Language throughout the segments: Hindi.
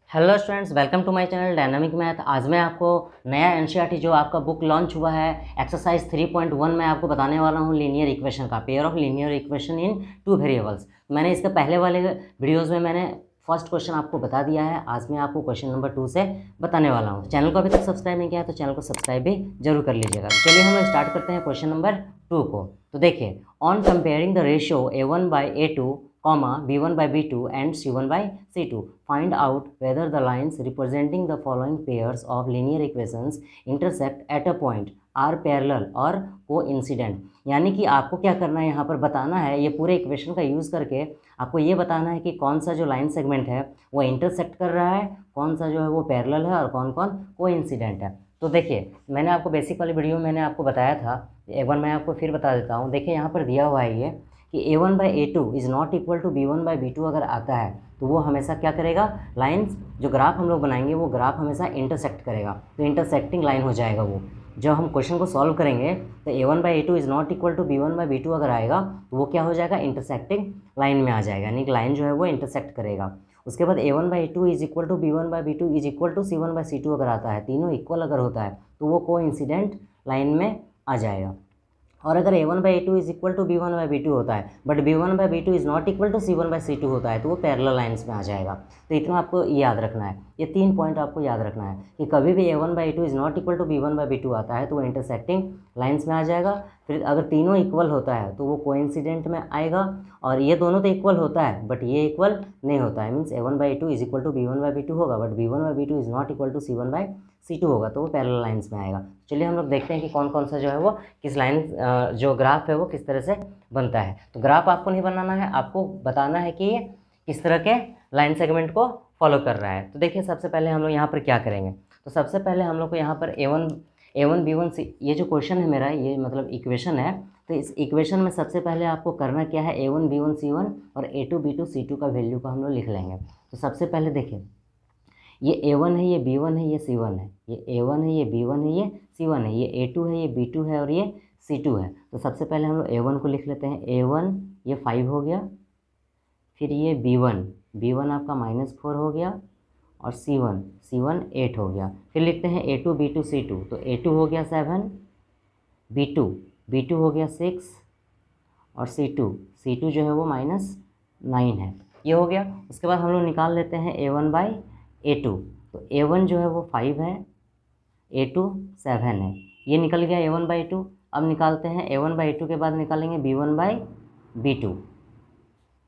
Hello students, welcome to my channel dynamic math. आज मैं आपको नया एनसीईआरटी जो आपका बुक लॉन्च हुआ है एक्सरसाइज 3.1 में आपको बताने वाला हूँ लीनियर इक्वेशन का, pair of linear equation in two variables. मैंने इसके पहले वाले वीडियोज़ में मैंने फर्स्ट क्वेश्चन आपको बता दिया है। आज मैं आपको क्वेश्चन नंबर 2 से बताने वाला हूँ। चैनल को अभी तक सब्सक्राइब नहीं किया है तो चैनल को सब्सक्राइब भी जरूर कर लीजिएगा। चलिए हम लोग स्टार्ट करते हैं क्वेश्चन नंबर 2 को। तो देखिए, on comparing the ratio A1/A2, B1/B2 and C1/C2. Find out whether the lines representing the following pairs of linear equations intersect at a point, are parallel or coincident। यानी कि आपको क्या करना है, यहाँ पर बताना है, ये पूरे इक्वेशन का यूज़ करके आपको ये बताना है कि कौन सा जो लाइन सेगमेंट है वो इंटरसेक्ट कर रहा है, कौन सा जो है वो पैरेलल है और कौन कौन कोइंसिडेंट है। तो देखिए, मैंने आपको बेसिक वाली वीडियो में मैंने आपको बताया था, एक बार मैं आपको फिर बता देता हूँ। देखिए, यहाँ पर दिया हुआ है ये कि A1/A2 is not equal to B1/B2 अगर आता है तो वो हमेशा क्या करेगा, लाइंस जो ग्राफ हम लोग बनाएंगे वो ग्राफ हमेशा इंटरसेक्ट करेगा, तो इंटरसेक्टिंग लाइन हो जाएगा वो। जब हम क्वेश्चन को सॉल्व करेंगे तो A1/A2 is not equal to B1/B2 अगर आएगा तो वो क्या हो जाएगा, इंटरसेक्टिंग लाइन में आ जाएगा, यानी कि लाइन जो है वो इंटरसेक्ट करेगा। उसके बाद A1/A2 is equal to B1/B2 is equal to C1/C2 अगर आता है, तीनों इक्वल अगर होता है तो वो कोइंसिडेंट लाइन में आ जाएगा। और अगर A1/A2 is equal to B1/B2 होता है but B1/B2 is not equal to C1/C2 होता है तो वो पैरेलल लाइंस में आ जाएगा। तो इतना आपको याद रखना है, ये 3 पॉइंट आपको याद रखना है कि कभी भी A1/A2 is not equal to B1/B2 आता है तो वो इंटरसेक्टिंग लाइंस में आ जाएगा। फिर अगर तीनों इक्वल होता है तो वो कोइंसिडेंट में आएगा, और ये दोनों तो इक्वल होता है बट ये इक्वल नहीं होता है, means A1/A2 is equal to B1/B2 होगा but B1/B2 is not equal to C1/C2 होगा, तो वो पैरेलल लाइंस में आएगा। चलिए हम लोग देखते हैं कि कौन कौन सा जो है वो किस लाइन जो ग्राफ है वो किस तरह से बनता है। तो ग्राफ आपको नहीं बनाना है, आपको बताना है कि ये किस तरह के लाइन सेगमेंट को फॉलो कर रहा है। तो देखिए, सबसे पहले हम लोग यहाँ पर क्या करेंगे, तो सबसे पहले हम लोग को यहाँ पर A1 B1 C, ये जो क्वेश्चन है मेरा, ये मतलब इक्वेशन है, तो इस इक्वेशन में सबसे पहले आपको करना क्या है, A1 B1 C1 और A2 B2 C2 का वैल्यू को हम लोग लिख लेंगे। तो सबसे पहले देखिए, ये A1 है, ये B1 है, ये C1 है, ये A1 है, ये B1 है, ये C1 है, ये A2 है, ये B2 है और ये C2 है। तो सबसे पहले हम लोग A1 को लिख लेते हैं। A1 ये 5 हो गया, फिर ये B1 आपका -4 हो गया, और C1 8 हो गया। फिर लिखते हैं A2 B2 C2, तो A2 हो गया 7, B2 हो गया 6 और C2 जो है वो -9 है, ये हो गया। उसके बाद हम लोग निकाल लेते हैं A1/A2, तो A1 जो है वो 5 है, A2 7 है, ये निकल गया A1/A2। अब निकालते हैं A1/A2 के बाद निकालेंगे B1/B2,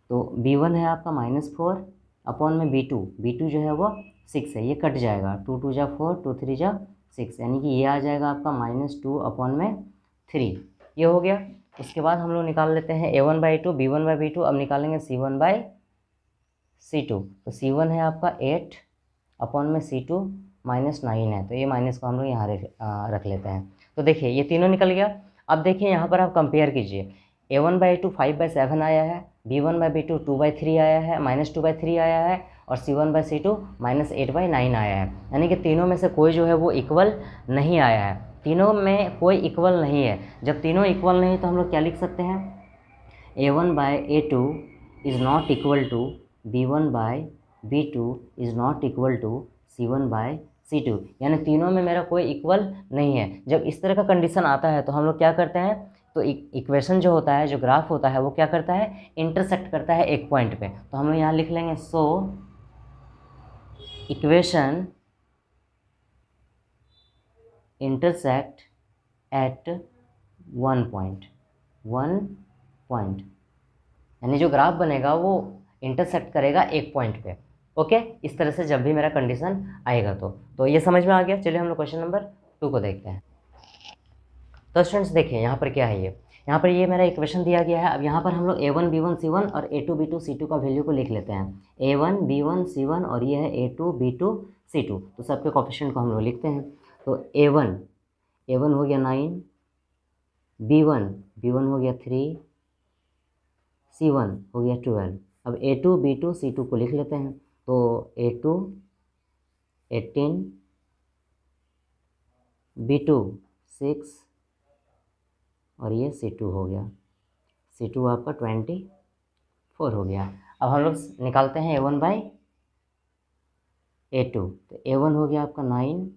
तो B1 है आपका -4 अपॉन में B2 जो है वो 6 है, ये कट जाएगा, 2 2 जा 4, 2 3 जा 6, यानी कि ये आ जाएगा आपका -2 अपॉन में 3, ये हो गया। उसके बाद हम लोग निकाल लेते हैं A1/A2 B1/B2। अब निकालेंगे C1/C2, तो C1 है आपका 8 अपॉन में C2 -9 है, तो ये माइनस को हम लोग यहाँ रख लेते हैं। तो देखिए, ये तीनों निकल गया। अब देखिए यहाँ पर आप कंपेयर कीजिए, A1/A2 5/7 आया है, B1/B2 2/3 आया है, -2/3 आया है, और C1/C2 -8/9 आया है, यानी कि तीनों में से कोई जो है वो इक्वल नहीं आया है, तीनों में कोई इक्वल नहीं है। जब तीनों इक्वल नहीं तो हम लोग क्या लिख सकते हैं, A1/A2 is not equal to B1/B2 is not equal to C1/C2, यानी तीनों में मेरा कोई इक्वल नहीं है। जब इस तरह का कंडीशन आता है तो हम लोग क्या करते हैं, तो इक्वेशन जो होता है, जो ग्राफ होता है, वो क्या करता है, इंटरसेक्ट करता है एक पॉइंट पे। तो हम लोग यहाँ लिख लेंगे, so equation intersect at one point, यानी जो ग्राफ बनेगा वो इंटरसेक्ट करेगा एक पॉइंट पे। ओके, इस तरह से जब भी मेरा कंडीशन आएगा तो ये समझ में आ गया। चलिए हम लोग क्वेश्चन नंबर 2 को देखते हैं। तो स्टूडेंट्स देखिए, यहाँ पर क्या है, ये यहाँ पर ये मेरा इक्वेशन दिया गया है। अब यहाँ पर हम लोग A1 B1 C1 और A2 B2 C2 का वैल्यू को लिख लेते हैं। A1 B1 C1 और ये है A2 B2 C2, तो सबके कोफिशिएंट को हम लोग लिखते हैं। तो A1 हो गया 9, B1 हो गया 3, C1 हो गया 12। अब A2 B2 C2 को लिख लेते हैं। तो A2 18, B2 6 और ये C2 हो गया, C2 आपका 24 हो गया। अब हम लोग निकालते हैं A1/A2, A2, तो A1 हो गया आपका 9,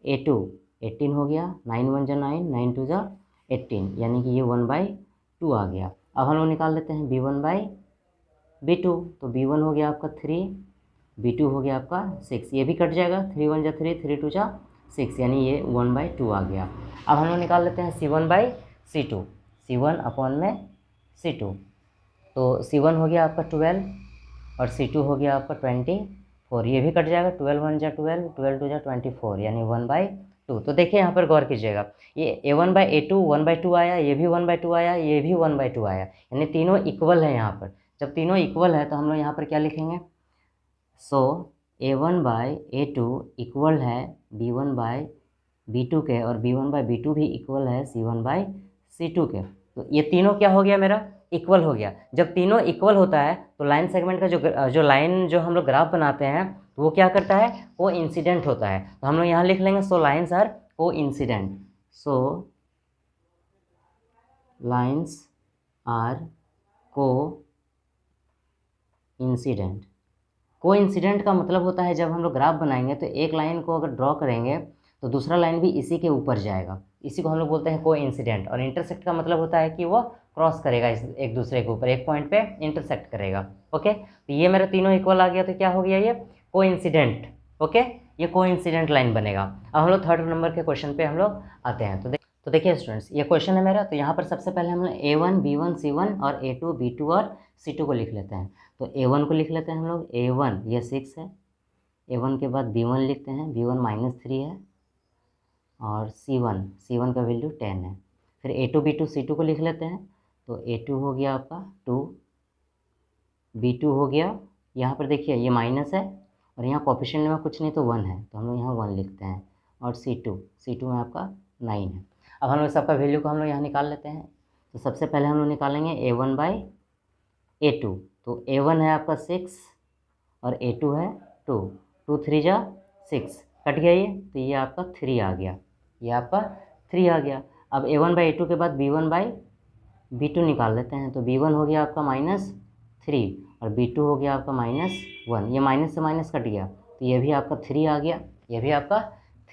A2 18 हो गया, 9 1 जा 9, 9 2 जा 18, यानी कि ये 1/2 आ गया। अब हम लोग निकाल लेते हैं B1/B2, तो B1 हो गया आपका 3, B2 हो गया आपका 6, ये भी कट जाएगा, 3 1 जा 3, 3 2 जा 6, यानी ये 1/2 आ गया। अब हम लोग निकाल लेते हैं C1/C2, C1 अपॉन में C2, तो C1 हो गया आपका 12 और C2 हो गया आपका 24, ये भी कट जाएगा, 12 1 जा 12, 12 2 जा 24, यानी 1/2। तो देखिए यहाँ पर गौर कीजिएगा, ये A1/A2 1/2 आया, ये भी 1/2 आया, ये भी 1/2 आया, यानी तीनों इक्वल है यहाँ पर। जब तीनों इक्वल है तो हम लोग यहाँ पर क्या लिखेंगे, सो A1/A2 इक्वल है B1/B2 के, और B1/B2 भी इक्वल है C1/C2 के। तो ये तीनों क्या हो गया मेरा, इक्वल हो गया। जब तीनों इक्वल होता है तो लाइन सेगमेंट का जो लाइन जो हम लोग ग्राफ बनाते हैं तो वो क्या करता है, को इंसिडेंट होता है। तो हम लोग यहाँ लिख लेंगे, सो लाइन्स आर को इंसिडेंट, सो लाइन्स आर को इंसिडेंट। को इंसिडेंट का मतलब होता है जब हम लोग ग्राफ बनाएंगे तो एक लाइन को अगर ड्रॉ करेंगे तो दूसरा लाइन भी इसी के ऊपर जाएगा, इसी को हम लोग बोलते हैं को इंसिडेंट। और इंटरसेक्ट का मतलब होता है कि वो क्रॉस करेगा एक दूसरे के ऊपर, एक पॉइंट पे इंटरसेक्ट करेगा। ओके, तो ये मेरा तीनों इक्वल आ गया, तो क्या हो गया ये को इंसिडेंट। ओके, ये को इंसिडेंट लाइन बनेगा। अब हम लोग थर्ड नंबर के क्वेश्चन पे हम लोग आते हैं। तो देखिए स्टूडेंट्स, ये क्वेश्चन है मेरा। तो यहाँ पर सबसे पहले हम लोग A1 B1 C1 और A2 B2 और C2 को लिख लेते हैं। तो A1 को लिख लेते हैं हम लोग, A1 ये 6 है, A1 के बाद B1 लिखते हैं, B1 -3 है, और C1 का वैल्यू 10 है। फिर A2 B2 C2 को लिख लेते हैं, तो A2 हो गया आपका 2, B2 हो गया, यहाँ पर देखिए ये माइनस है और यहाँ कोफिशिएंट में कुछ नहीं तो 1 है, तो हम लोग यहाँ 1 लिखते हैं, और C2 में आपका 9 है। अब हम लोग सबका वैल्यू को हम लोग यहाँ निकाल लेते हैं। तो सबसे पहले हम लोग निकालेंगे A1/A2, तो A1 है आपका 6 और A2 है 2, 2 3 जा 6, कट गया ये, तो ये आपका 3 आ गया, ये आपका 3 आ गया। अब A1/A2 के बाद B1/B2 निकाल लेते हैं। तो B1 हो गया आपका -3 और B2 हो गया आपका -1, ये माइनस से माइनस कट गया, तो ये भी आपका 3 आ गया, ये भी आपका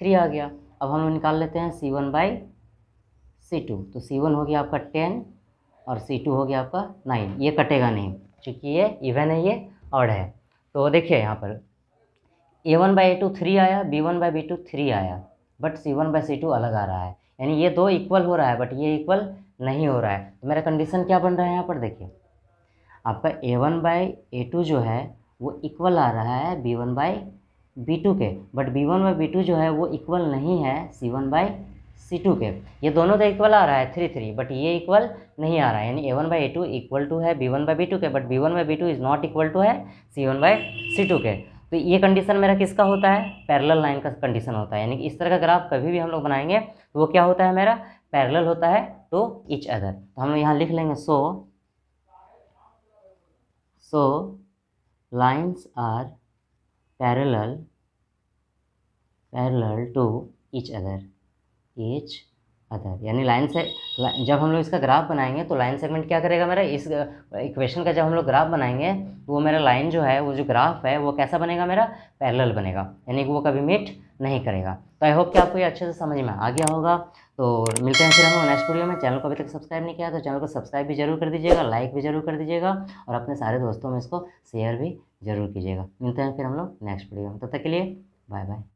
3 आ गया। अब हम लोग निकाल लेते हैं C1/C2, तो C1 हो गया आपका 10 और C2 हो गया आपका 9, ये कटेगा नहीं क्योंकि ये इवन है, ये ऑड है। तो देखिए यहाँ पर A1/A2 3 आया, B1/B2 3 आया, बट C1/C2 अलग आ रहा है, यानी ये दो इक्वल हो रहा है बट ये इक्वल नहीं हो रहा है। तो मेरा कंडीशन क्या बन रहा है यहाँ पर, देखिए आपका A1/A2 जो है वो इक्वल आ रहा है B1/B2 के, बट B1/B2 जो है वो इक्वल नहीं है C1/C2 के। ये दोनों तो इक्वल आ रहा है 3 3, बट ये इक्वल नहीं आ रहा है, यानी A1/A2 इक्वल टू है B1/B2 के, but B1/B2 is not equal to है C1/C2 के। तो ये कंडीशन मेरा किसका होता है, पैरेलल लाइन का कंडीशन होता है, यानी कि इस तरह का ग्राफ कभी भी हम लोग बनाएंगे तो वो क्या होता है मेरा, पैरेलल होता है टू ईच अदर। तो हम लोग यहाँ लिख लेंगे, so lines are parallel to each other, यानी लाइन से जब हम लोग इसका ग्राफ बनाएंगे तो लाइन सेगमेंट क्या करेगा मेरा, इस इक्वेशन का जब हम लोग ग्राफ बनाएंगे तो वो मेरा लाइन जो है, वो जो ग्राफ है वो कैसा बनेगा मेरा, पैरेलल बनेगा, यानी कि वो कभी मीट नहीं करेगा। तो आई होप कि आपको ये अच्छे से समझ में आ गया होगा। तो मिलते हैं फिर हम लोग नेक्स्ट वीडियो में। चैनल को अभी तक सब्सक्राइब नहीं किया तो चैनल को सब्सक्राइब भी जरूर कर दीजिएगा, लाइक भी जरूर कर दीजिएगा, और अपने सारे दोस्तों में इसको शेयर भी जरूर कीजिएगा। मिलते हैं फिर हम लोग नेक्स्ट वीडियो में, तब तक के लिए बाय बाय।